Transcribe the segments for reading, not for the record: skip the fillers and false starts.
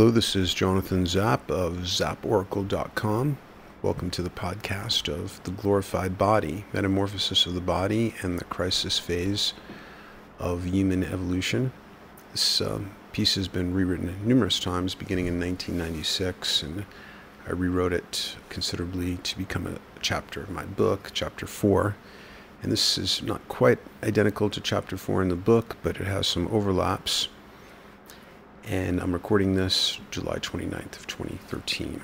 Hello, this is Jonathan Zapp of zapporacle.com. Welcome to the podcast of The Glorified Body, Metamorphosis of the Body and the Crisis Phase of Human Evolution. This piece has been rewritten numerous times, beginning in 1996, and I rewrote it considerably to become a chapter of my book, Chapter 4. And this is not quite identical to Chapter 4 in the book, but it has some overlaps. And I'm recording this July 29th of 2013.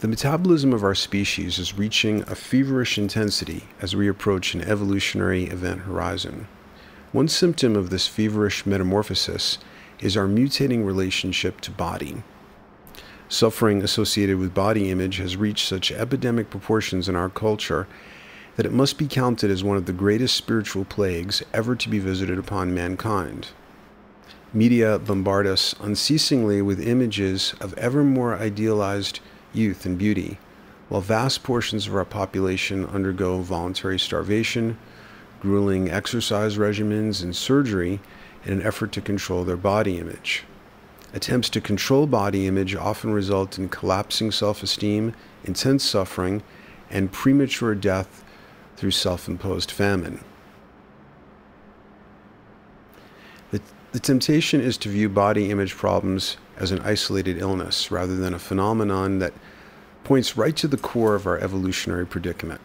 The metabolism of our species is reaching a feverish intensity as we approach an evolutionary event horizon. One symptom of this feverish metamorphosis is our mutating relationship to body. Suffering associated with body image has reached such epidemic proportions in our culture that it must be counted as one of the greatest spiritual plagues ever to be visited upon mankind. Media bombard us unceasingly with images of ever more idealized youth and beauty, while vast portions of our population undergo voluntary starvation, grueling exercise regimens, and surgery in an effort to control their body image. Attempts to control body image often result in collapsing self-esteem, intense suffering, and premature death through self-imposed famine. The temptation is to view body image problems as an isolated illness rather than a phenomenon that points right to the core of our evolutionary predicament.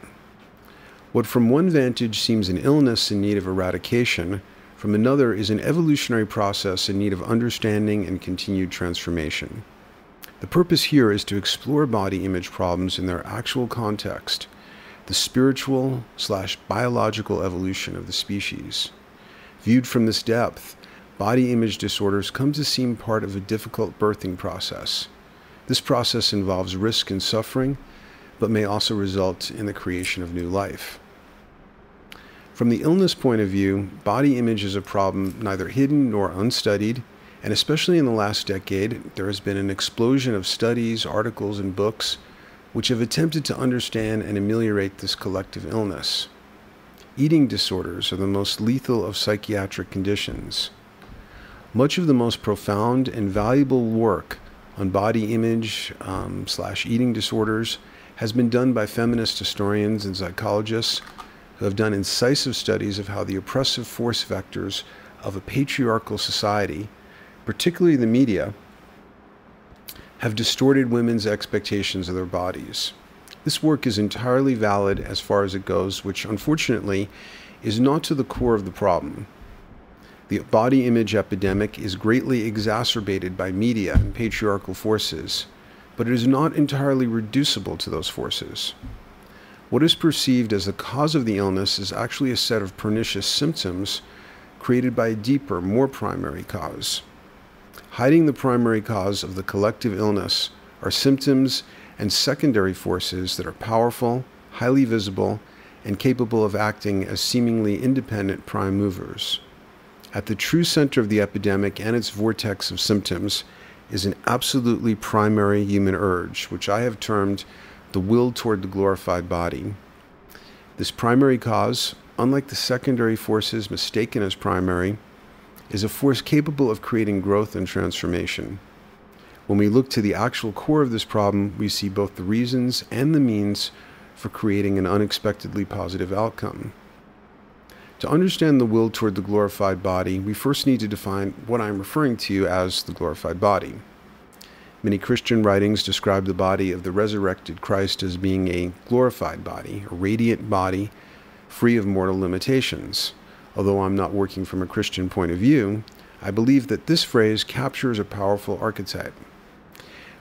What from one vantage seems an illness in need of eradication, from another is an evolutionary process in need of understanding and continued transformation. The purpose here is to explore body image problems in their actual context, the spiritual/biological evolution of the species. Viewed from this depth, body image disorders come to seem part of a difficult birthing process. This process involves risk and suffering, but may also result in the creation of new life. From the illness point of view, body image is a problem neither hidden nor unstudied, and especially in the last decade, there has been an explosion of studies, articles, and books which have attempted to understand and ameliorate this collective illness. Eating disorders are the most lethal of psychiatric conditions. Much of the most profound and valuable work on body image / eating disorders has been done by feminist historians and psychologists who have done incisive studies of how the oppressive force vectors of a patriarchal society, particularly the media, have distorted women's expectations of their bodies. This work is entirely valid as far as it goes, which unfortunately is not to the core of the problem. The body image epidemic is greatly exacerbated by media and patriarchal forces, but it is not entirely reducible to those forces. What is perceived as the cause of the illness is actually a set of pernicious symptoms created by a deeper, more primary cause. Hiding the primary cause of the collective illness are symptoms and secondary forces that are powerful, highly visible, and capable of acting as seemingly independent prime movers. At the true center of the epidemic and its vortex of symptoms is an absolutely primary human urge, which I have termed the will toward the glorified body. This primary cause, unlike the secondary forces mistaken as primary, is a force capable of creating growth and transformation. When we look to the actual core of this problem, we see both the reasons and the means for creating an unexpectedly positive outcome. To understand the will toward the glorified body, we first need to define what I'm referring to as the glorified body. Many Christian writings describe the body of the resurrected Christ as being a glorified body, a radiant body, free of mortal limitations. Although I'm not working from a Christian point of view, I believe that this phrase captures a powerful archetype.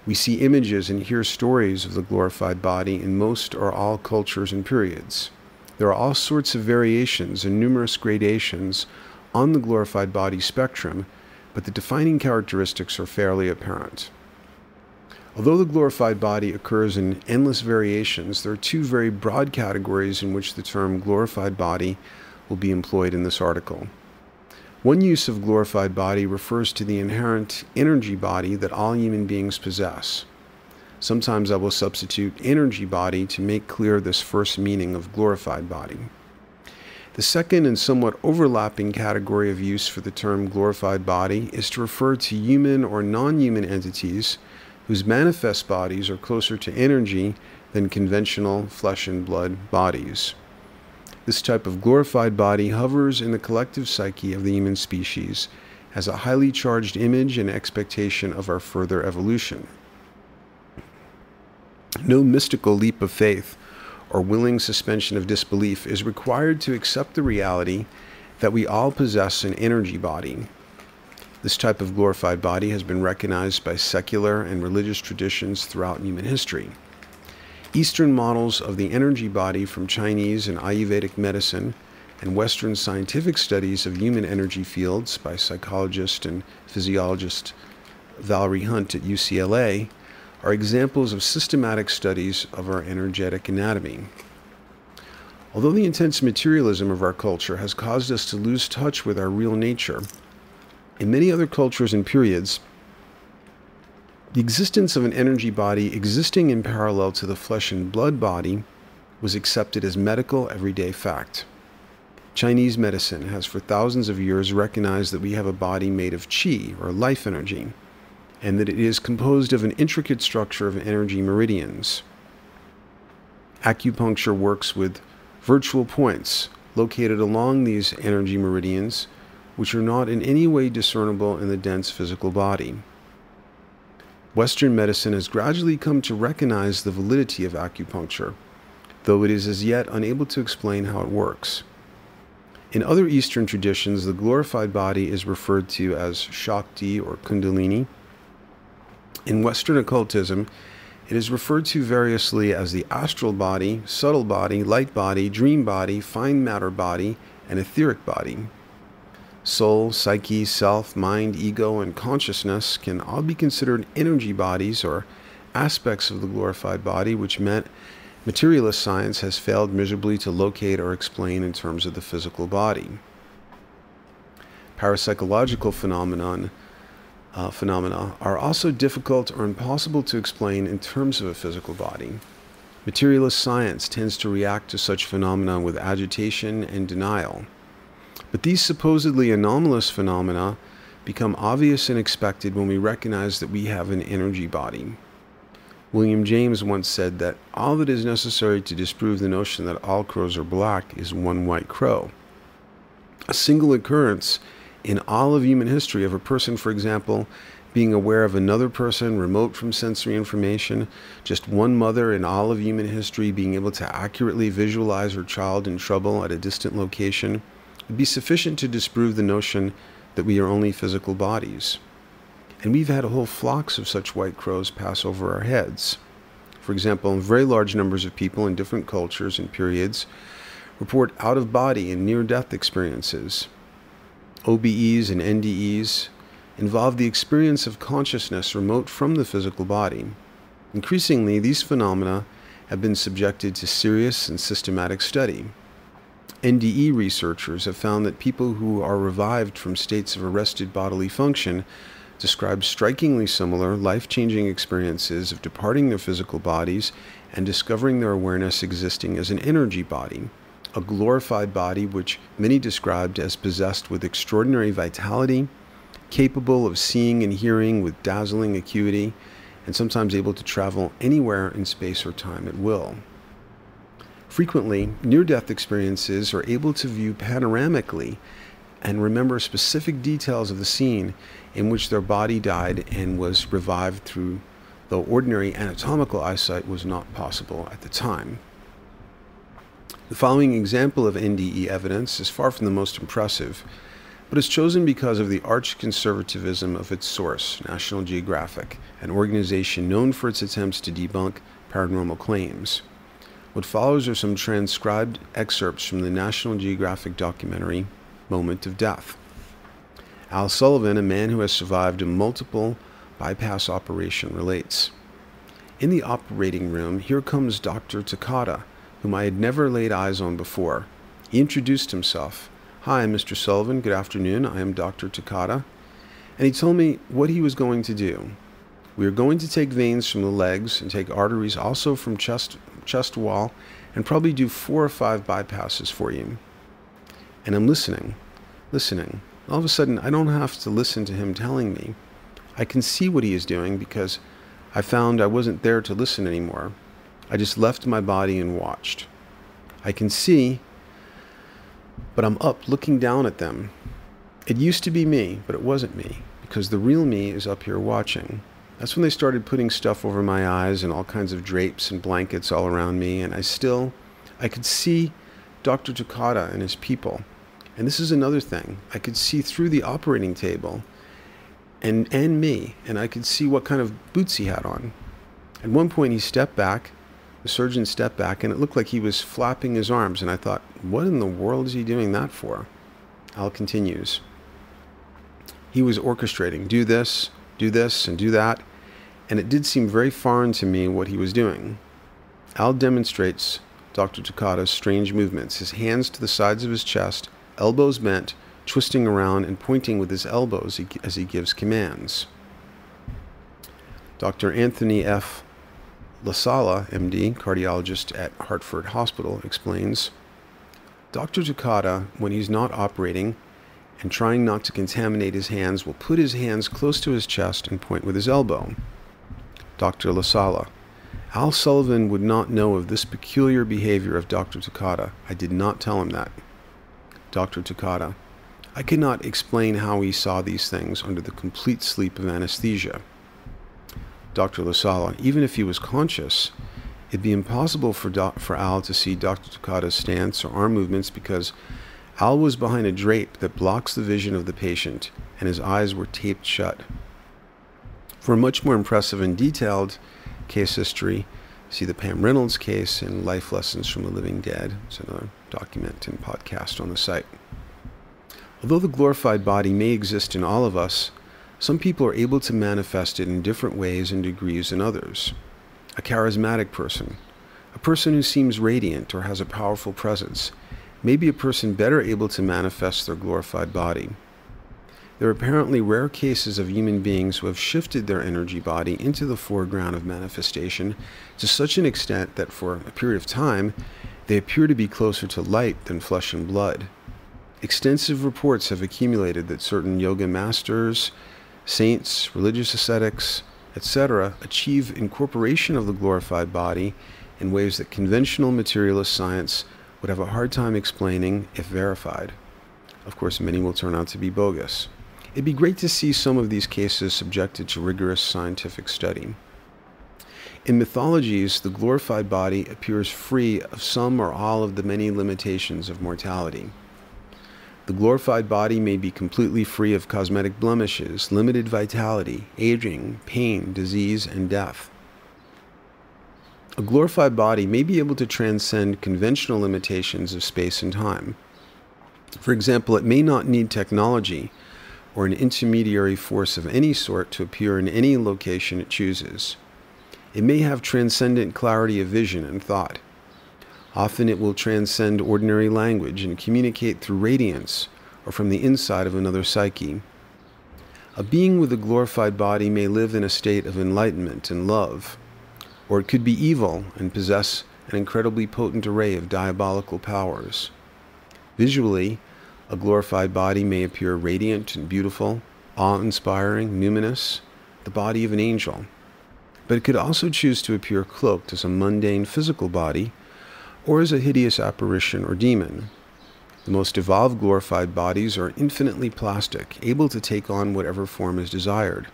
We see images and hear stories of the glorified body in most or all cultures and periods. There are all sorts of variations and numerous gradations on the glorified body spectrum, but the defining characteristics are fairly apparent. Although the glorified body occurs in endless variations, there are two very broad categories in which the term glorified body will be employed in this article. One use of glorified body refers to the inherent energy body that all human beings possess. Sometimes I will substitute energy body to make clear this first meaning of glorified body. The second and somewhat overlapping category of use for the term glorified body is to refer to human or non-human entities whose manifest bodies are closer to energy than conventional flesh and blood bodies. This type of glorified body hovers in the collective psyche of the human species as a highly charged image and expectation of our further evolution. No mystical leap of faith or willing suspension of disbelief is required to accept the reality that we all possess an energy body. This type of glorified body has been recognized by secular and religious traditions throughout human history. Eastern models of the energy body from Chinese and Ayurvedic medicine and Western scientific studies of human energy fields by psychologist and physiologist Valerie Hunt at UCLA are examples of systematic studies of our energetic anatomy. Although the intense materialism of our culture has caused us to lose touch with our real nature, in many other cultures and periods, the existence of an energy body existing in parallel to the flesh and blood body was accepted as medical everyday fact. Chinese medicine has for thousands of years recognized that we have a body made of qi, or life energy, and that it is composed of an intricate structure of energy meridians. Acupuncture works with virtual points located along these energy meridians, which are not in any way discernible in the dense physical body. Western medicine has gradually come to recognize the validity of acupuncture, though it is as yet unable to explain how it works. In other Eastern traditions, the glorified body is referred to as Shakti or Kundalini. In Western occultism, it is referred to variously as the astral body, subtle body, light body, dream body, fine matter body, and etheric body. Soul, psyche, self, mind, ego, and consciousness can all be considered energy bodies or aspects of the glorified body, which materialist science has failed miserably to locate or explain in terms of the physical body. Parapsychological phenomena are also difficult or impossible to explain in terms of a physical body. Materialist science tends to react to such phenomena with agitation and denial. But these supposedly anomalous phenomena become obvious and expected when we recognize that we have an energy body. William James once said that all that is necessary to disprove the notion that all crows are black is one white crow. A single occurrence in all of human history of a person, for example, being aware of another person remote from sensory information, just one mother in all of human history being able to accurately visualize her child in trouble at a distant location, would be sufficient to disprove the notion that we are only physical bodies. And we've had whole flocks of such white crows pass over our heads. For example, very large numbers of people in different cultures and periods report out-of-body and near-death experiences. OBEs and NDEs involve the experience of consciousness remote from the physical body. Increasingly, these phenomena have been subjected to serious and systematic study. NDE researchers have found that people who are revived from states of arrested bodily function describe strikingly similar, life-changing experiences of departing their physical bodies and discovering their awareness existing as an energy body, a glorified body which many described as possessed with extraordinary vitality, capable of seeing and hearing with dazzling acuity, and sometimes able to travel anywhere in space or time at will. Frequently, near-death experiences are able to view panoramically and remember specific details of the scene in which their body died and was revived through, though ordinary anatomical eyesight was not possible at the time. The following example of NDE evidence is far from the most impressive, but is chosen because of the arch-conservatism of its source, National Geographic, an organization known for its attempts to debunk paranormal claims. What follows are some transcribed excerpts from the National Geographic documentary, Moment of Death. Al Sullivan, a man who has survived a multiple bypass operation, relates, "In the operating room, here comes Dr. Takata, whom I had never laid eyes on before. He introduced himself. 'Hi, Mr. Sullivan, good afternoon, I am Dr. Takata.' And he told me what he was going to do. We are going to take veins from the legs and take arteries also from chest wall and probably do 4 or 5 bypasses for you. And I'm listening. All of a sudden, I don't have to listen to him telling me. I can see what he is doing because I found I wasn't there to listen anymore. I just left my body and watched. I can see, but I'm up looking down at them. It used to be me, but it wasn't me, because the real me is up here watching. That's when they started putting stuff over my eyes and all kinds of drapes and blankets all around me, and I could see Dr. Takata and his people. And this is another thing. I could see through the operating table and me, and I could see what kind of boots he had on. At one point he stepped back, the surgeon stepped back, and it looked like he was flapping his arms, and I thought, what in the world is he doing that for? Al continues. He was orchestrating, do this, and do that, and it did seem very foreign to me what he was doing. Al demonstrates Dr. Takata's strange movements, his hands to the sides of his chest, elbows bent, twisting around and pointing with his elbows as he gives commands. Dr. Anthony F. LaSala, MD, cardiologist at Hartford Hospital, explains, Dr. Takata, when he's not operating and trying not to contaminate his hands, will put his hands close to his chest and point with his elbow. Dr. LaSala, Al Sullivan would not know of this peculiar behavior of Dr. Takata. I did not tell him that. Dr. Takata, I cannot explain how he saw these things under the complete sleep of anesthesia. Dr. LaSala, even if he was conscious, it'd be impossible for Al to see Dr. Takata's stance or arm movements because Al was behind a drape that blocks the vision of the patient, and his eyes were taped shut. For a much more impressive and detailed case history, see the Pam Reynolds case in Life Lessons from the Living Dead. It's another document and podcast on the site. Although the glorified body may exist in all of us, some people are able to manifest it in different ways and degrees than others. A charismatic person, a person who seems radiant or has a powerful presence, may be a person better able to manifest their glorified body. There are apparently rare cases of human beings who have shifted their energy body into the foreground of manifestation to such an extent that for a period of time, they appear to be closer to light than flesh and blood. Extensive reports have accumulated that certain yoga masters, saints, religious ascetics, etc., achieve incorporation of the glorified body in ways that conventional materialist science would have a hard time explaining if verified. Of course, many will turn out to be bogus. It'd be great to see some of these cases subjected to rigorous scientific study. In mythologies, the glorified body appears free of some or all of the many limitations of mortality. The glorified body may be completely free of cosmetic blemishes, limited vitality, aging, pain, disease, and death. A glorified body may be able to transcend conventional limitations of space and time. For example, it may not need technology or an intermediary force of any sort to appear in any location it chooses. It may have transcendent clarity of vision and thought. Often it will transcend ordinary language and communicate through radiance or from the inside of another psyche. A being with a glorified body may live in a state of enlightenment and love, or it could be evil and possess an incredibly potent array of diabolical powers. Visually, a glorified body may appear radiant and beautiful, awe-inspiring, numinous, the body of an angel. But it could also choose to appear cloaked as a mundane physical body, or as a hideous apparition or demon. The most evolved glorified bodies are infinitely plastic, able to take on whatever form is desired.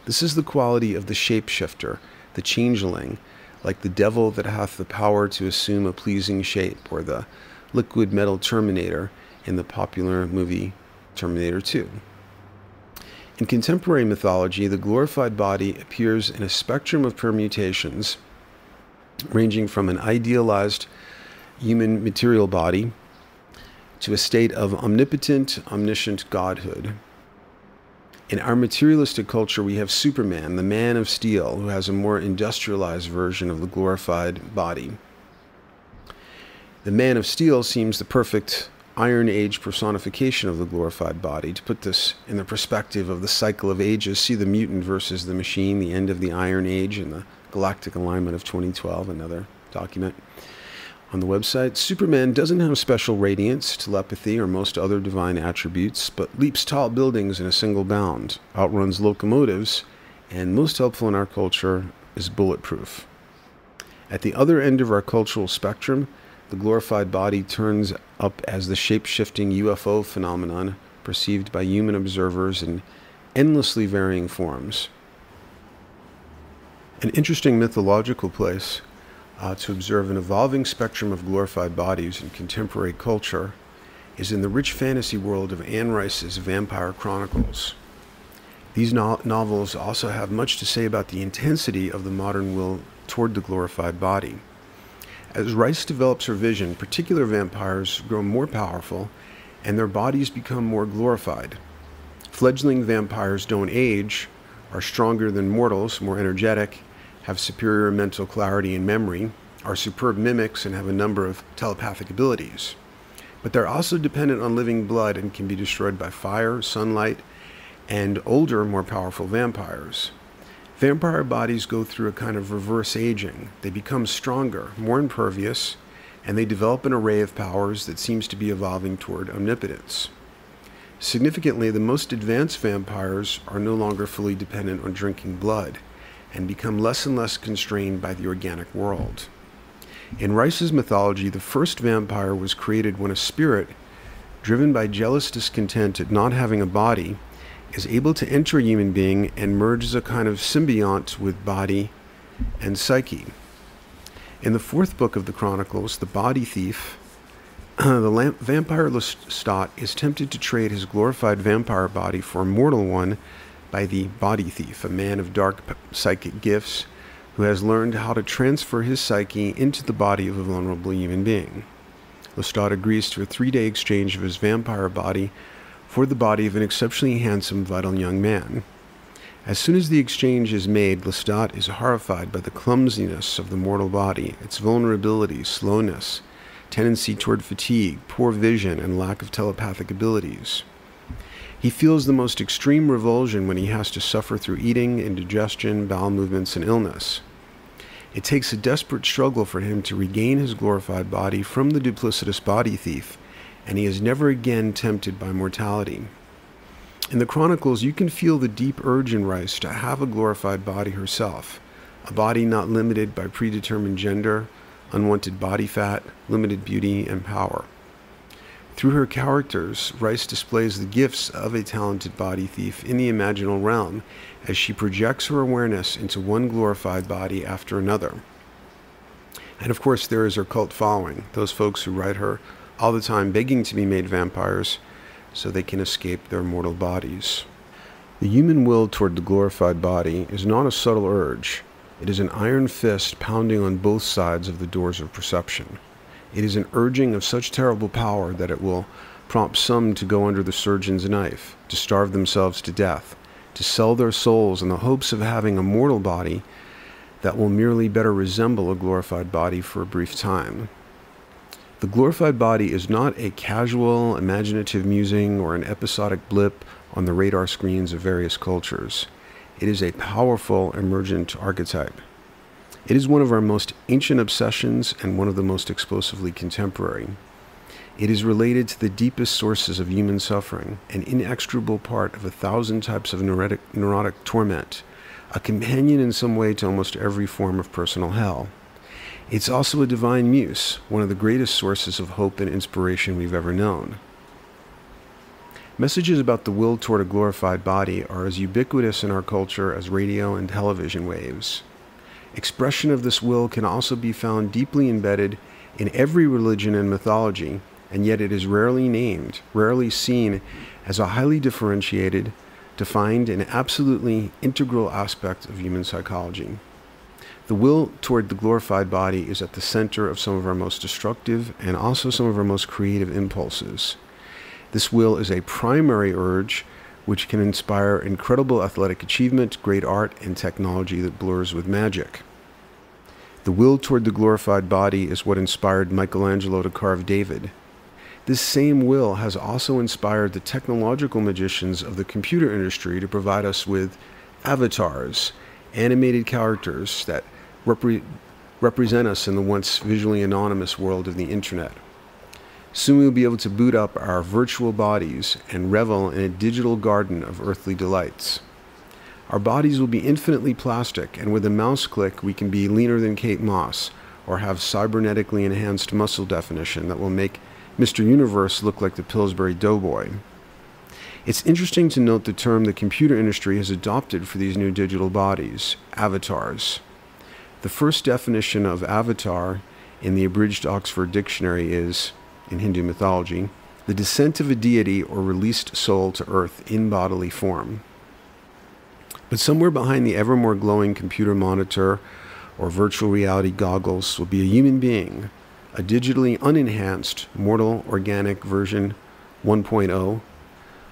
This is the quality of the shapeshifter, the changeling, like the devil that hath the power to assume a pleasing shape, or the liquid metal Terminator in the popular movie Terminator 2. In contemporary mythology, the glorified body appears in a spectrum of permutations, ranging from an idealized human material body to a state of omnipotent, omniscient godhood. In our materialistic culture, we have Superman, the man of steel, who has a more industrialized version of the glorified body. The man of steel seems the perfect Iron Age personification of the glorified body. To put this in the perspective of the cycle of ages, see The Mutant versus the Machine, the end of the Iron Age, and the Galactic Alignment of 2012, another document. On the website, Superman doesn't have special radiance, telepathy, or most other divine attributes, but leaps tall buildings in a single bound, outruns locomotives, and most helpful in our culture, is bulletproof. At the other end of our cultural spectrum, the glorified body turns up as the shape-shifting UFO phenomenon perceived by human observers in endlessly varying forms. An interesting mythological place to observe an evolving spectrum of glorified bodies in contemporary culture is in the rich fantasy world of Anne Rice's Vampire Chronicles. These novels also have much to say about the intensity of the modern will toward the glorified body. As Rice develops her vision, particular vampires grow more powerful and their bodies become more glorified. Fledgling vampires don't age, are stronger than mortals, more energetic, have superior mental clarity and memory, are superb mimics, and have a number of telepathic abilities. But they're also dependent on living blood and can be destroyed by fire, sunlight, and older, more powerful vampires. Vampire bodies go through a kind of reverse aging. They become stronger, more impervious, and they develop an array of powers that seems to be evolving toward omnipotence. Significantly, the most advanced vampires are no longer fully dependent on drinking blood and become less and less constrained by the organic world. In Rice's mythology, the first vampire was created when a spirit, driven by jealous discontent at not having a body, is able to enter a human being and merge as a kind of symbiont with body and psyche. In the fourth book of the Chronicles, the body thief, the vampire Lestat is tempted to trade his glorified vampire body for a mortal one by the body thief, a man of dark psychic gifts who has learned how to transfer his psyche into the body of a vulnerable human being. Lestat agrees to a 3-day exchange of his vampire body for the body of an exceptionally handsome, vital young man. As soon as the exchange is made, Lestat is horrified by the clumsiness of the mortal body, its vulnerability, slowness, tendency toward fatigue, poor vision, and lack of telepathic abilities. He feels the most extreme revulsion when he has to suffer through eating, indigestion, bowel movements, and illness. It takes a desperate struggle for him to regain his glorified body from the duplicitous body thief, and he is never again tempted by mortality. In the Chronicles, you can feel the deep urge in Rice to have a glorified body herself, a body not limited by predetermined gender, unwanted body fat, limited beauty, and power. Through her characters, Rice displays the gifts of a talented body thief in the imaginal realm as she projects her awareness into one glorified body after another. And of course, there is her cult following, those folks who write her all the time begging to be made vampires so they can escape their mortal bodies. The human will toward the glorified body is not a subtle urge. It is an iron fist pounding on both sides of the doors of perception. It is an urging of such terrible power that it will prompt some to go under the surgeon's knife, to starve themselves to death, to sell their souls in the hopes of having a mortal body that will merely better resemble a glorified body for a brief time. The glorified body is not a casual, imaginative musing or an episodic blip on the radar screens of various cultures. It is a powerful, emergent archetype. It is one of our most ancient obsessions and one of the most explosively contemporary. It is related to the deepest sources of human suffering, an inextricable part of 1,000 types of neurotic torment, a companion in some way to almost every form of personal hell. It's also a divine muse, one of the greatest sources of hope and inspiration we've ever known. Messages about the will toward a glorified body are as ubiquitous in our culture as radio and television waves. Expression of this will can also be found deeply embedded in every religion and mythology, and yet it is rarely named, rarely seen as a highly differentiated, defined, and absolutely integral aspect of human psychology. The will toward the glorified body is at the center of some of our most destructive and also some of our most creative impulses. This will is a primary urge which can inspire incredible athletic achievement, great art, and technology that blurs with magic. The will toward the glorified body is what inspired Michelangelo to carve David. This same will has also inspired the technological magicians of the computer industry to provide us with avatars, animated characters that represent us in the once visually anonymous world of the internet. Soon we will be able to boot up our virtual bodies and revel in a digital garden of earthly delights. Our bodies will be infinitely plastic, and with a mouse click we can be leaner than Kate Moss, or have cybernetically enhanced muscle definition that will make Mr. Universe look like the Pillsbury Doughboy. It's interesting to note the term the computer industry has adopted for these new digital bodies, avatars. The first definition of avatar in the abridged Oxford Dictionary is, in Hindu mythology, the descent of a deity or released soul to earth in bodily form. But somewhere behind the ever more glowing computer monitor or virtual reality goggles will be a human being, a digitally unenhanced, mortal, organic version 1.0,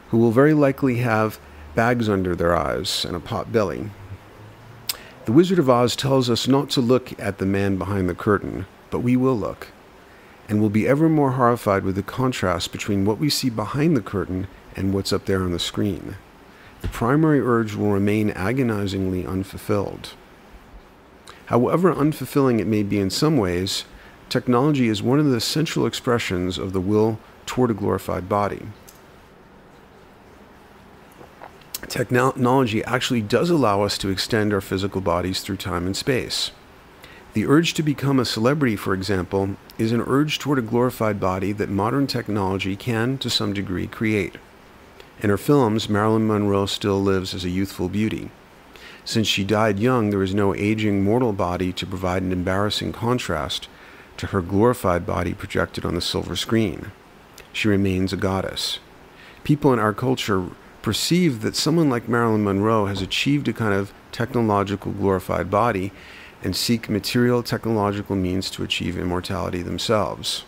who will very likely have bags under their eyes and a pot belly. The Wizard of Oz tells us not to look at the man behind the curtain, but we will look, and will be ever more horrified with the contrast between what we see behind the curtain and what's up there on the screen. The primary urge will remain agonizingly unfulfilled. However unfulfilling it may be in some ways, technology is one of the central expressions of the will toward a glorified body. Technology actually does allow us to extend our physical bodies through time and space. The urge to become a celebrity, for example, is an urge toward a glorified body that modern technology can, to some degree, create. In her films, Marilyn Monroe still lives as a youthful beauty. Since she died young, there is no aging mortal body to provide an embarrassing contrast to her glorified body projected on the silver screen. She remains a goddess. People in our culture perceive that someone like Marilyn Monroe has achieved a kind of technological glorified body and seek material technological means to achieve immortality themselves.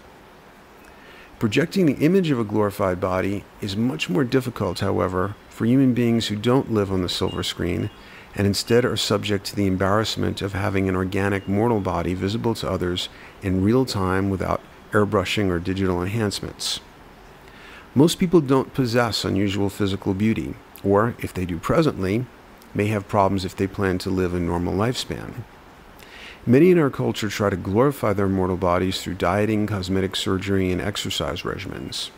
Projecting the image of a glorified body is much more difficult, however, for human beings who don't live on the silver screen and instead are subject to the embarrassment of having an organic mortal body visible to others in real time without airbrushing or digital enhancements. Most people don't possess unusual physical beauty, or, if they do presently, may have problems if they plan to live a normal lifespan. Many in our culture try to glorify their mortal bodies through dieting, cosmetic surgery, and exercise regimens.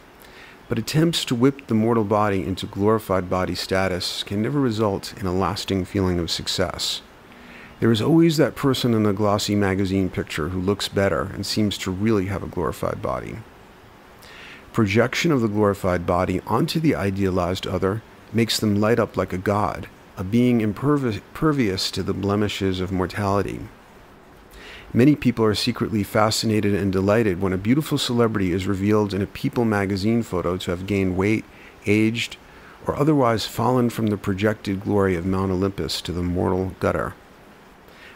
But attempts to whip the mortal body into glorified body status can never result in a lasting feeling of success. There is always that person in a glossy magazine picture who looks better and seems to really have a glorified body. Projection of the glorified body onto the idealized other makes them light up like a god, a being impervious to the blemishes of mortality. Many people are secretly fascinated and delighted when a beautiful celebrity is revealed in a People magazine photo to have gained weight, aged, or otherwise fallen from the projected glory of Mount Olympus to the mortal gutter.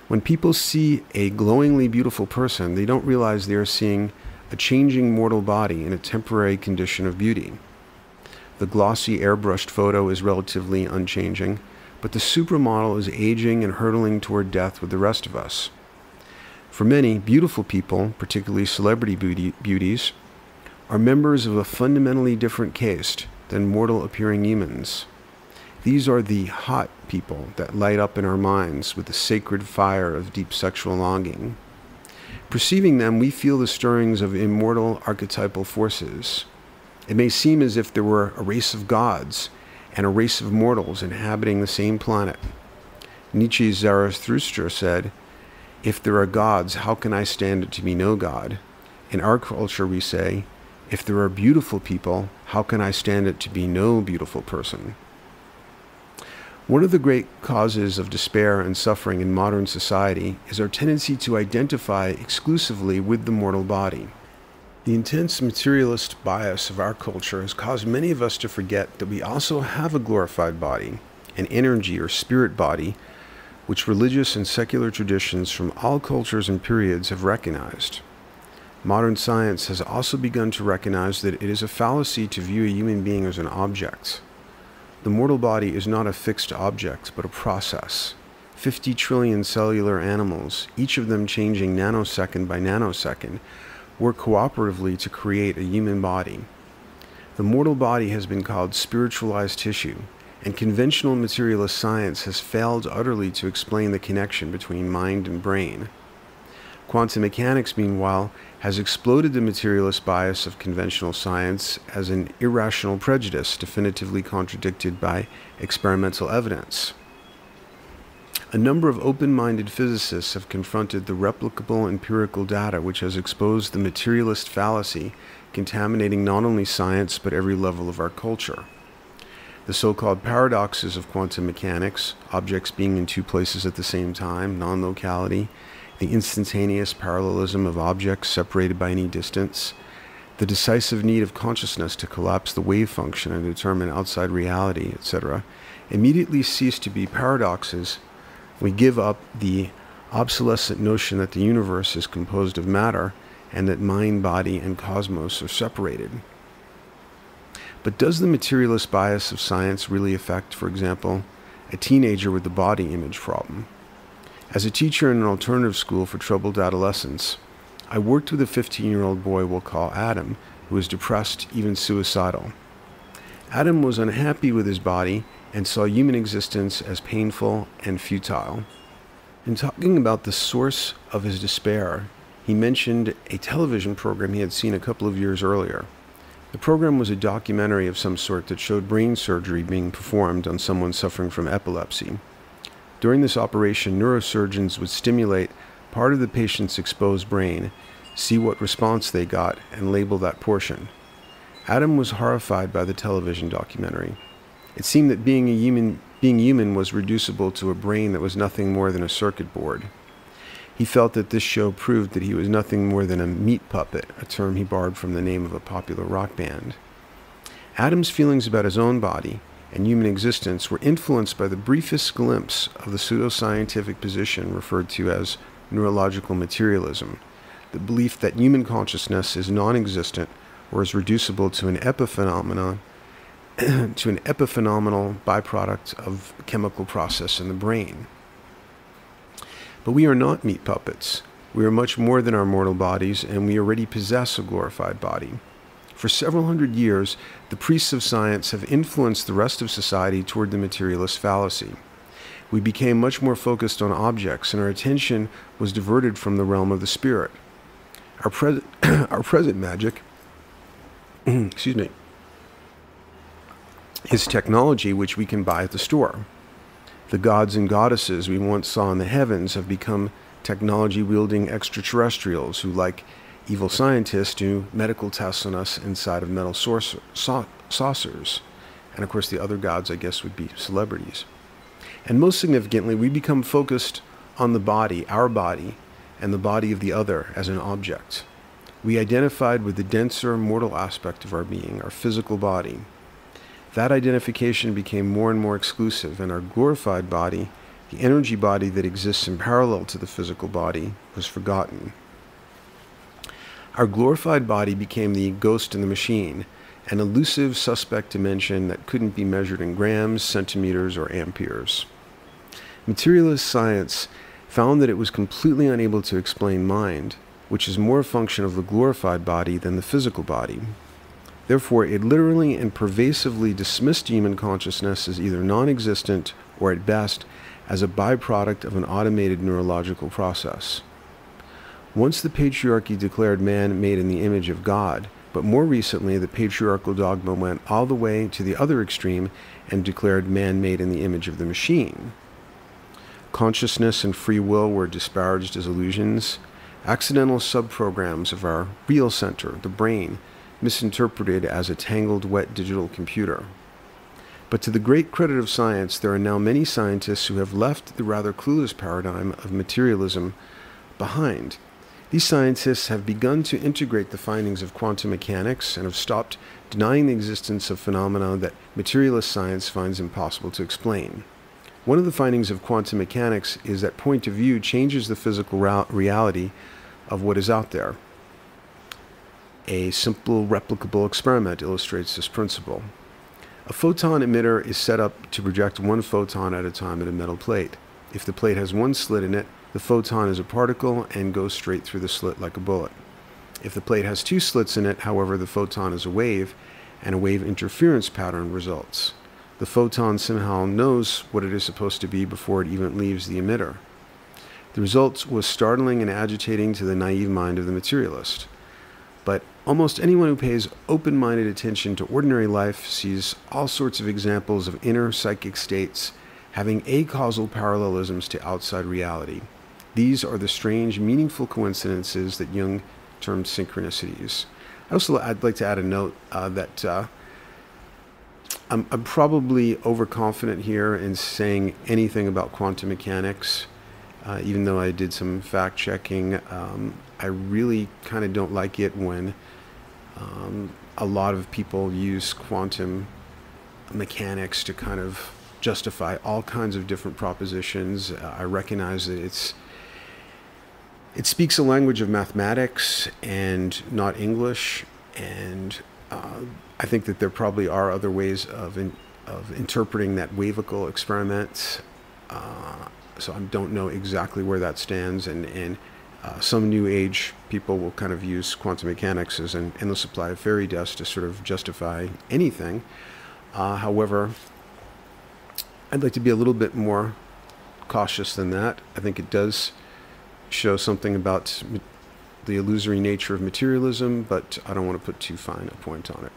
When people see a glowingly beautiful person, they don't realize they are seeing a changing mortal body in a temporary condition of beauty. The glossy airbrushed photo is relatively unchanging, but the supermodel is aging and hurtling toward death with the rest of us. For many, beautiful people, particularly celebrity beauties, are members of a fundamentally different caste than mortal-appearing humans. These are the hot people that light up in our minds with the sacred fire of deep sexual longing. Perceiving them, we feel the stirrings of immortal archetypal forces. It may seem as if there were a race of gods and a race of mortals inhabiting the same planet. Nietzsche's Zarathustra said, "If there are gods, how can I stand it to be no god?" In our culture we say, "If there are beautiful people, how can I stand it to be no beautiful person?" One of the great causes of despair and suffering in modern society is our tendency to identify exclusively with the mortal body. The intense materialist bias of our culture has caused many of us to forget that we also have a glorified body, an energy or spirit body, which religious and secular traditions from all cultures and periods have recognized. Modern science has also begun to recognize that it is a fallacy to view a human being as an object. The mortal body is not a fixed object, but a process. 50 trillion cellular animals, each of them changing nanosecond by nanosecond, work cooperatively to create a human body. The mortal body has been called spiritualized tissue, and conventional materialist science has failed utterly to explain the connection between mind and brain. Quantum mechanics, meanwhile, has exploded the materialist bias of conventional science as an irrational prejudice definitively contradicted by experimental evidence. A number of open-minded physicists have confronted the replicable empirical data which has exposed the materialist fallacy contaminating not only science but every level of our culture. The so-called paradoxes of quantum mechanics, objects being in two places at the same time, non-locality, the instantaneous parallelism of objects separated by any distance, the decisive need of consciousness to collapse the wave function and determine outside reality, etc., immediately cease to be paradoxes. We give up the obsolescent notion that the universe is composed of matter and that mind, body, and cosmos are separated. But does the materialist bias of science really affect, for example, a teenager with the body image problem? As a teacher in an alternative school for troubled adolescents, I worked with a 15-year-old boy we'll call Adam, who was depressed, even suicidal. Adam was unhappy with his body and saw human existence as painful and futile. In talking about the source of his despair, he mentioned a television program he had seen a couple of years earlier. The program was a documentary of some sort that showed brain surgery being performed on someone suffering from epilepsy. During this operation, neurosurgeons would stimulate part of the patient's exposed brain, see what response they got, and label that portion. Adam was horrified by the television documentary. It seemed that being human was reducible to a brain that was nothing more than a circuit board. He felt that this show proved that he was nothing more than a meat puppet, a term he borrowed from the name of a popular rock band. Adam's feelings about his own body and human existence were influenced by the briefest glimpse of the pseudoscientific position referred to as neurological materialism, the belief that human consciousness is non-existent or is reducible to an epiphenomenal byproduct of a chemical process in the brain. But we are not meat puppets. We are much more than our mortal bodies, and we already possess a glorified body. For several hundred years, the priests of science have influenced the rest of society toward the materialist fallacy. We became much more focused on objects, and our attention was diverted from the realm of the spirit. Our present magic is technology which we can buy at the store. The gods and goddesses we once saw in the heavens have become technology-wielding extraterrestrials who, like evil scientists, do medical tests on us inside of metal saucers. And of course the other gods, I guess, would be celebrities. And most significantly, we become focused on the body, our body, and the body of the other as an object. We identified with the denser, mortal aspect of our being, our physical body. That identification became more and more exclusive, and our glorified body, the energy body that exists in parallel to the physical body, was forgotten. Our glorified body became the ghost in the machine, an elusive, suspect dimension that couldn't be measured in grams, centimeters, or amperes. Materialist science found that it was completely unable to explain mind, which is more a function of the glorified body than the physical body. Therefore, it literally and pervasively dismissed human consciousness as either non-existent or, at best, as a byproduct of an automated neurological process. Once the patriarchy declared man made in the image of God, but more recently the patriarchal dogma went all the way to the other extreme and declared man made in the image of the machine. Consciousness and free will were disparaged as illusions, accidental subprograms of our real center, the brain, misinterpreted as a tangled, wet digital computer. But to the great credit of science, there are now many scientists who have left the rather clueless paradigm of materialism behind. These scientists have begun to integrate the findings of quantum mechanics and have stopped denying the existence of phenomena that materialist science finds impossible to explain. One of the findings of quantum mechanics is that point of view changes the physical reality of what is out there. A simple replicable experiment illustrates this principle. A photon emitter is set up to project one photon at a time at a metal plate. If the plate has one slit in it, the photon is a particle and goes straight through the slit like a bullet. If the plate has two slits in it, however, the photon is a wave, and a wave interference pattern results. The photon somehow knows what it is supposed to be before it even leaves the emitter. The result was startling and agitating to the naive mind of the materialist. But almost anyone who pays open-minded attention to ordinary life sees all sorts of examples of inner psychic states having acausal parallelisms to outside reality. These are the strange, meaningful coincidences that Jung termed synchronicities. I'd like to add a note that I'm probably overconfident here in saying anything about quantum mechanics, even though I did some fact-checking. I really kind of don't like it when a lot of people use quantum mechanics to kind of justify all kinds of different propositions. I recognize that it speaks a language of mathematics and not English, and I think that there probably are other ways of interpreting that wavical experiment. So I don't know exactly where that stands, and some New Age people will kind of use quantum mechanics as an endless supply of fairy dust to sort of justify anything. However, I'd like to be a little bit more cautious than that. I think it does show something about the illusory nature of materialism, but I don't want to put too fine a point on it.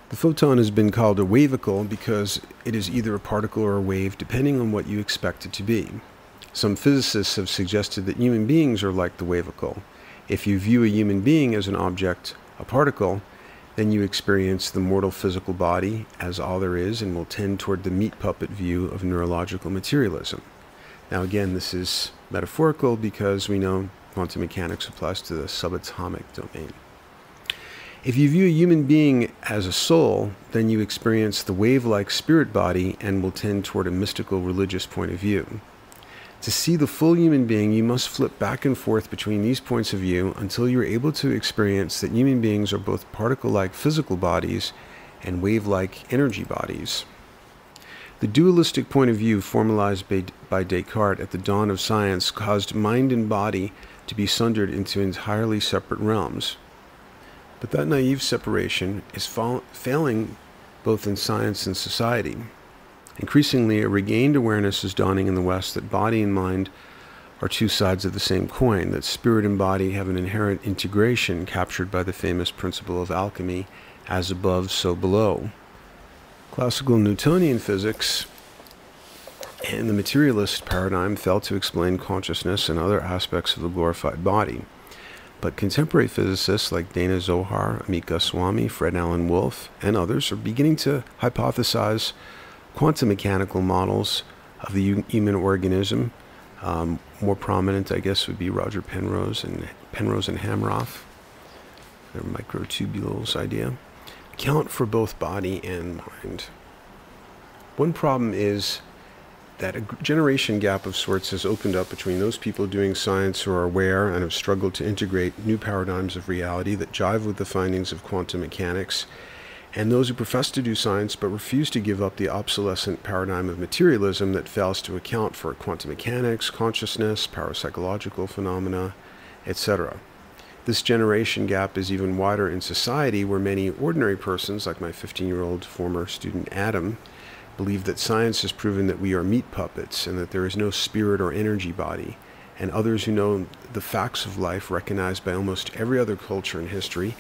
The photon has been called a wavicle because it is either a particle or a wave, depending on what you expect it to be. Some physicists have suggested that human beings are like the wavicle. If you view a human being as an object, a particle, then you experience the mortal physical body as all there is and will tend toward the meat puppet view of neurological materialism. Now again, this is metaphorical because we know quantum mechanics applies to the subatomic domain. If you view a human being as a soul, then you experience the wave-like spirit body and will tend toward a mystical religious point of view. To see the full human being, you must flip back and forth between these points of view until you're able to experience that human beings are both particle-like physical bodies and wave-like energy bodies. The dualistic point of view formalized by Descartes at the dawn of science caused mind and body to be sundered into entirely separate realms. But that naive separation is failing both in science and society. Increasingly, a regained awareness is dawning in the West that body and mind are two sides of the same coin, that spirit and body have an inherent integration captured by the famous principle of alchemy, as above, so below. Classical Newtonian physics and the materialist paradigm failed to explain consciousness and other aspects of the glorified body. But contemporary physicists like Dana Zohar, Amit Goswami, Fred Alan Wolf, and others are beginning to hypothesize quantum mechanical models of the human organism. More prominent, I guess, would be Roger Penrose and Hamroth, their microtubules idea. Account for both body and mind. One problem is that a generation gap of sorts has opened up between those people doing science who are aware and have struggled to integrate new paradigms of reality that jive with the findings of quantum mechanics, and those who profess to do science but refuse to give up the obsolescent paradigm of materialism that fails to account for quantum mechanics, consciousness, parapsychological phenomena, etc. This generation gap is even wider in society, where many ordinary persons, like my 15-year-old former student Adam, believe that science has proven that we are meat puppets and that there is no spirit or energy body, and others who know the facts of life, recognized by almost every other culture in history,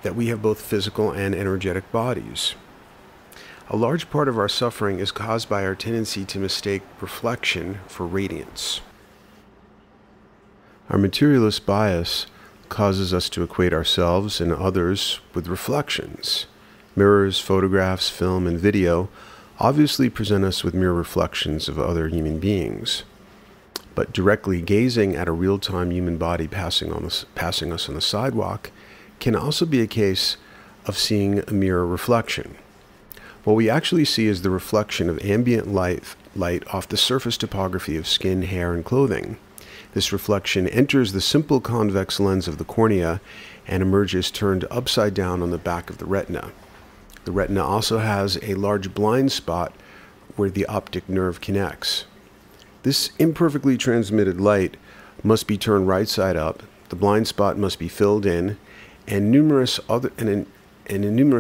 that we have both physical and energetic bodies. A large part of our suffering is caused by our tendency to mistake reflection for radiance. Our materialist bias causes us to equate ourselves and others with reflections. Mirrors, photographs, film, and video obviously present us with mirror reflections of other human beings. But directly gazing at a real-time human body passing us on the sidewalk can also be a case of seeing a mirror reflection. What we actually see is the reflection of ambient light off the surface topography of skin, hair, and clothing. This reflection enters the simple convex lens of the cornea and emerges turned upside down on the back of the retina. The retina also has a large blind spot where the optic nerve connects. This imperfectly transmitted light must be turned right side up, the blind spot must be filled in, and in numerous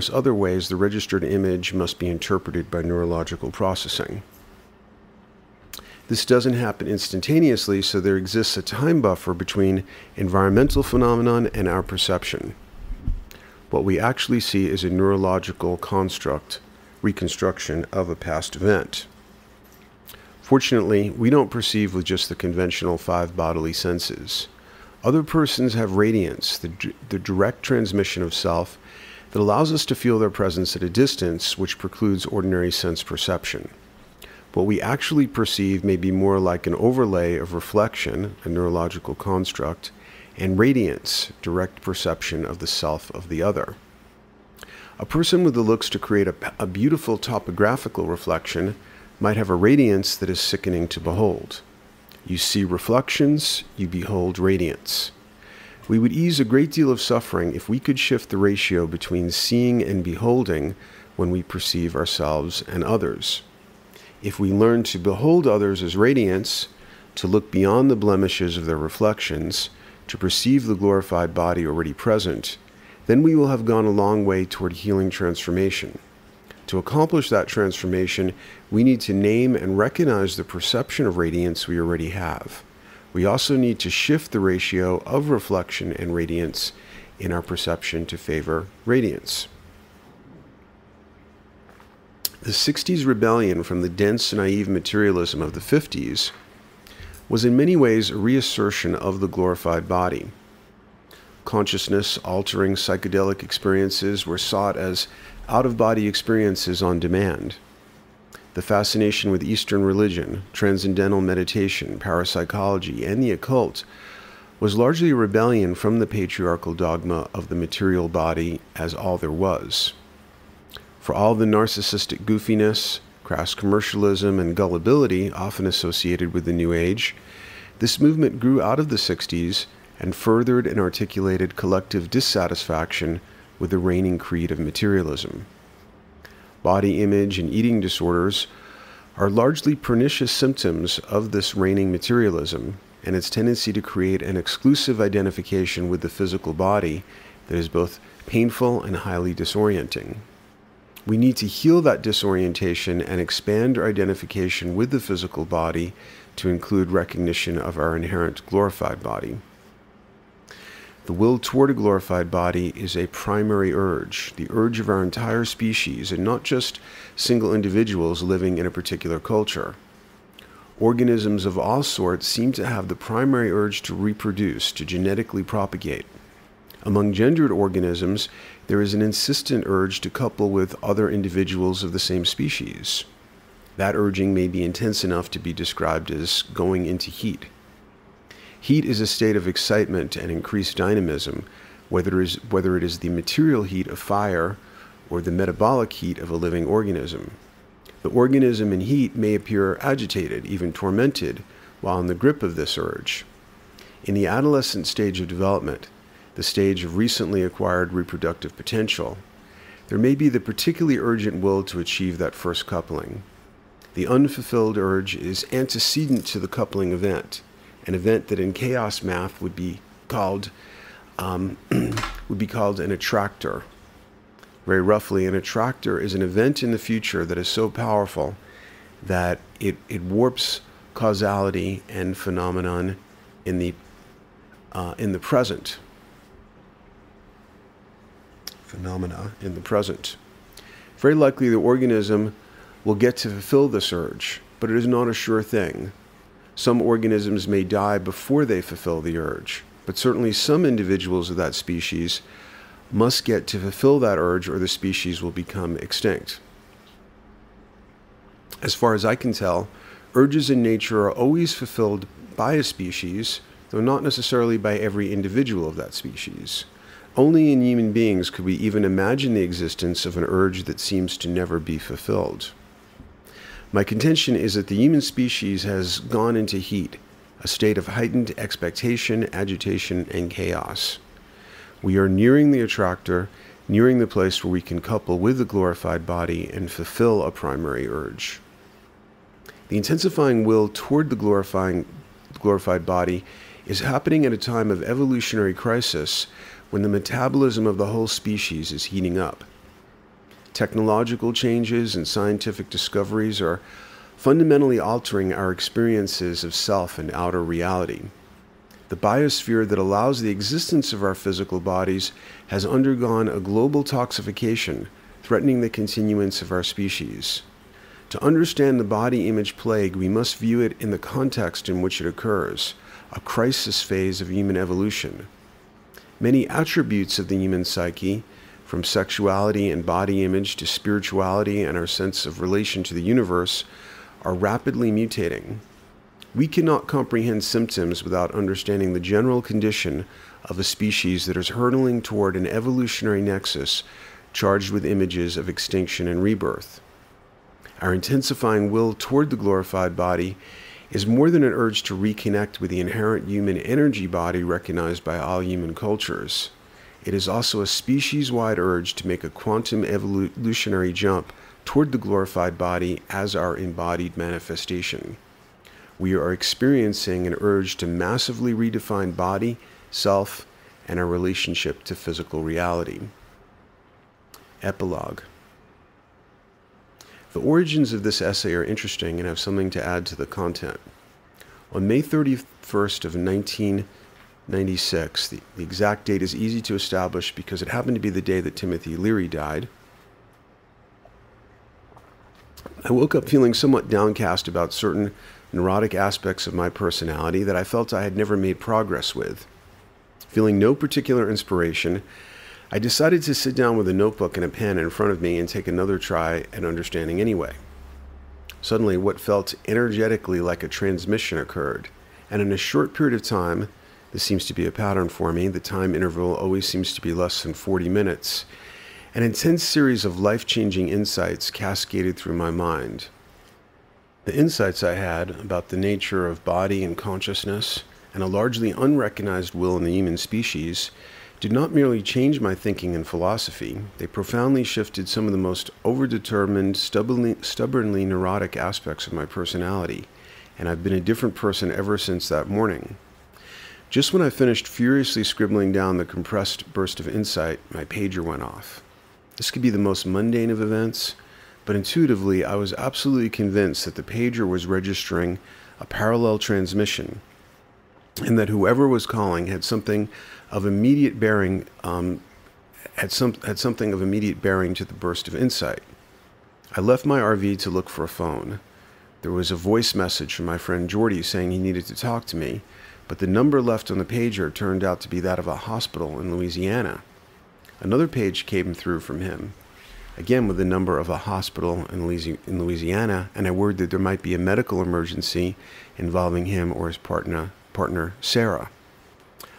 other ways the registered image must be interpreted by neurological processing. This doesn't happen instantaneously, so there exists a time buffer between environmental phenomenon and our perception. What we actually see is a neurological construct, reconstruction of a past event. Fortunately, we don't perceive with just the conventional 5 bodily senses. Other persons have radiance, the direct transmission of self, that allows us to feel their presence at a distance, which precludes ordinary sense perception. What we actually perceive may be more like an overlay of reflection, a neurological construct, and radiance, direct perception of the self of the other. A person with the looks to create a beautiful topographical reflection might have a radiance that is sickening to behold. You see reflections, you behold radiance. We would ease a great deal of suffering if we could shift the ratio between seeing and beholding when we perceive ourselves and others. If we learn to behold others as radiance, to look beyond the blemishes of their reflections, to perceive the glorified body already present, then we will have gone a long way toward healing transformation. To accomplish that transformation, we need to name and recognize the perception of radiance we already have. We also need to shift the ratio of reflection and radiance in our perception to favor radiance. The 60s rebellion from the dense, naive materialism of the 50s was in many ways a reassertion of the glorified body. Consciousness-altering psychedelic experiences were sought as out-of-body experiences on demand. The fascination with Eastern religion, transcendental meditation, parapsychology, and the occult was largely a rebellion from the patriarchal dogma of the material body as all there was. For all the narcissistic goofiness, crass commercialism, and gullibility often associated with the New Age, this movement grew out of the 60s and furthered and articulated collective dissatisfaction with the reigning creed of materialism. Body image and eating disorders are largely pernicious symptoms of this reigning materialism and its tendency to create an exclusive identification with the physical body that is both painful and highly disorienting. We need to heal that disorientation and expand our identification with the physical body to include recognition of our inherent glorified body. The will toward a glorified body is a primary urge, the urge of our entire species, and not just single individuals living in a particular culture. Organisms of all sorts seem to have the primary urge to reproduce, to genetically propagate. Among gendered organisms, there is an insistent urge to couple with other individuals of the same species. That urging may be intense enough to be described as going into heat. Heat is a state of excitement and increased dynamism, whether it is the material heat of fire or the metabolic heat of a living organism. The organism in heat may appear agitated, even tormented, while in the grip of this urge. In the adolescent stage of development, the stage of recently acquired reproductive potential, there may be the particularly urgent will to achieve that first coupling. The unfulfilled urge is antecedent to the coupling event, an event that in chaos math would be called an attractor. Very roughly, an attractor is an event in the future that is so powerful that it warps causality and phenomenon in the present. Phenomena in the present. Very likely the organism will get to fulfill this urge, but it is not a sure thing. Some organisms may die before they fulfill the urge, but certainly some individuals of that species must get to fulfill that urge or the species will become extinct. As far as I can tell, urges in nature are always fulfilled by a species, though not necessarily by every individual of that species. Only in human beings could we even imagine the existence of an urge that seems to never be fulfilled. My contention is that the human species has gone into heat, a state of heightened expectation, agitation, and chaos. We are nearing the attractor, nearing the place where we can couple with the glorified body and fulfill a primary urge. The intensifying will toward the glorified body is happening at a time of evolutionary crisis when the metabolism of the whole species is heating up. Technological changes and scientific discoveries are fundamentally altering our experiences of self and outer reality. The biosphere that allows the existence of our physical bodies has undergone a global toxification, threatening the continuance of our species. To understand the body image plague, we must view it in the context in which it occurs, a crisis phase of human evolution. Many attributes of the human psyche, from sexuality and body image to spirituality and our sense of relation to the universe, are rapidly mutating. We cannot comprehend symptoms without understanding the general condition of a species that is hurtling toward an evolutionary nexus charged with images of extinction and rebirth. Our intensifying will toward the glorified body is more than an urge to reconnect with the inherent human energy body recognized by all human cultures. It is also a species-wide urge to make a quantum evolutionary jump toward the glorified body as our embodied manifestation. We are experiencing an urge to massively redefine body, self, and our relationship to physical reality. Epilogue. The origins of this essay are interesting and have something to add to the content. On May 31st of 1996, the exact date is easy to establish because it happened to be the day that Timothy Leary died, I woke up feeling somewhat downcast about certain neurotic aspects of my personality that I felt I had never made progress with. Feeling no particular inspiration, I decided to sit down with a notebook and a pen in front of me and take another try at understanding anyway. Suddenly, what felt energetically like a transmission occurred, and in a short period of time, this seems to be a pattern for me, the time interval always seems to be less than 40 minutes, an intense series of life-changing insights cascaded through my mind. The insights I had about the nature of body and consciousness, and a largely unrecognized will in the human species, did not merely change my thinking and philosophy, they profoundly shifted some of the most overdetermined, stubbornly neurotic aspects of my personality, and I've been a different person ever since that morning. Just when I finished furiously scribbling down the compressed burst of insight, my pager went off. This could be the most mundane of events, but intuitively I was absolutely convinced that the pager was registering a parallel transmission, and that whoever was calling had something of immediate bearing had something of immediate bearing to the burst of insight. I left my RV to look for a phone. There was a voice message from my friend Jordy saying he needed to talk to me, but the number left on the pager turned out to be that of a hospital in Louisiana. Another page came through from him, again with the number of a hospital in Louisiana, and I worried that there might be a medical emergency involving him or his partner Sarah.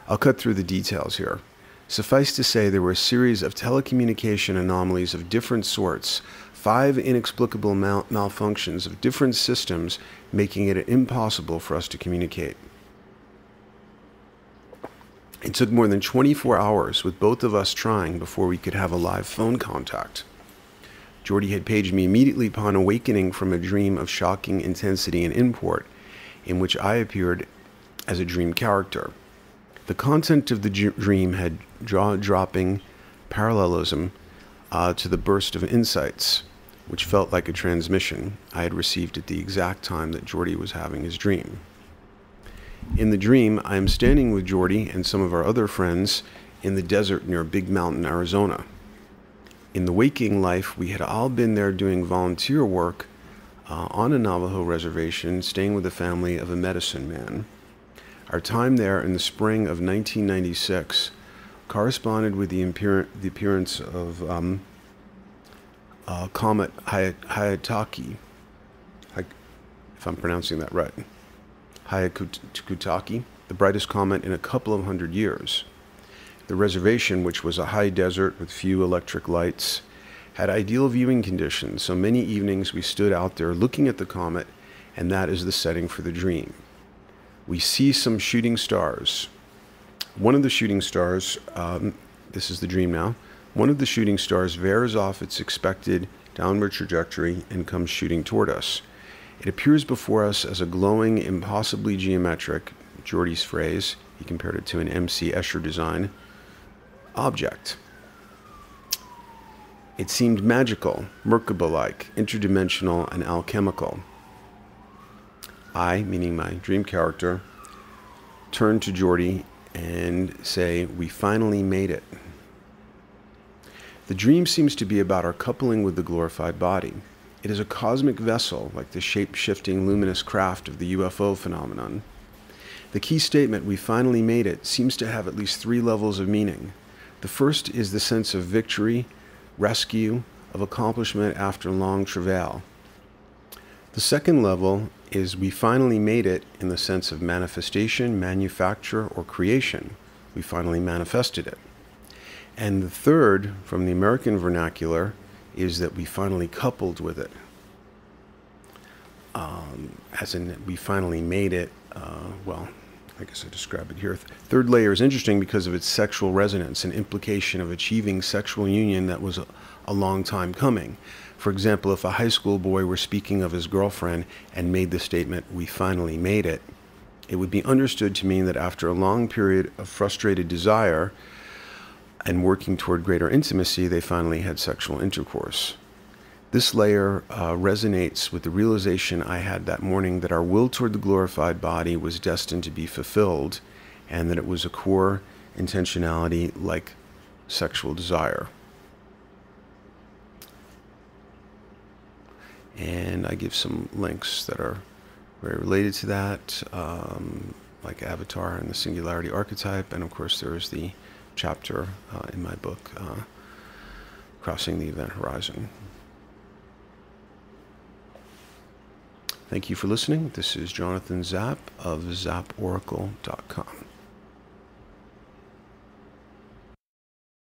I'll cut through the details here. Suffice to say, there were a series of telecommunication anomalies of different sorts, 5 inexplicable malfunctions of different systems, making it impossible for us to communicate. It took more than 24 hours with both of us trying before we could have a live phone contact. Jordy had paged me immediately upon awakening from a dream of shocking intensity and import, in which I appeared as a dream character. The content of the dream had jaw-dropping parallelism to the burst of insights, which felt like a transmission I had received at the exact time that Jordy was having his dream. In the dream, I am standing with Jordy and some of our other friends in the desert near Big Mountain, Arizona. In the waking life, we had all been there doing volunteer work on a Navajo reservation, staying with the family of a medicine man. Our time there in the spring of 1996 corresponded with the appearance of comet Hyakutake, if I'm pronouncing that right. Hyakutake, the brightest comet in a couple of hundred years. The reservation, which was a high desert with few electric lights, had ideal viewing conditions, so many evenings we stood out there looking at the comet, and that is the setting for the dream. We see some shooting stars. One of the shooting stars, this is the dream now, one of the shooting stars veers off its expected downward trajectory and comes shooting toward us. It appears before us as a glowing, impossibly geometric, Jordy's phrase, he compared it to an M.C. Escher design, object. It seemed magical, Merkaba-like, interdimensional, and alchemical. I, meaning my dream character, turn to Geordie and say, "We finally made it." The dream seems to be about our coupling with the glorified body. It is a cosmic vessel, like the shape-shifting luminous craft of the UFO phenomenon. The key statement, "we finally made it," seems to have at least 3 levels of meaning. The first is the sense of victory, rescue, of accomplishment after long travail. The second level is we finally made it in the sense of manifestation, manufacture, or creation. We finally manifested it. And the third, from the American vernacular, is that we finally coupled with it. As in, we finally made it, well, I guess I describe it here. Third layer is interesting because of its sexual resonance and implication of achieving sexual union that was a long time coming. For example, if a high school boy were speaking of his girlfriend and made the statement, "we finally made it," it would be understood to mean that after a long period of frustrated desire and working toward greater intimacy, they finally had sexual intercourse. This layer resonates with the realization I had that morning that our will toward the glorified body was destined to be fulfilled, and that it was a core intentionality like sexual desire. And I give some links that are very related to that, like Avatar and the Singularity Archetype, and of course there's the chapter in my book, Crossing the Event Horizon. Thank you for listening. This is Jonathan Zapp of zapporacle.com.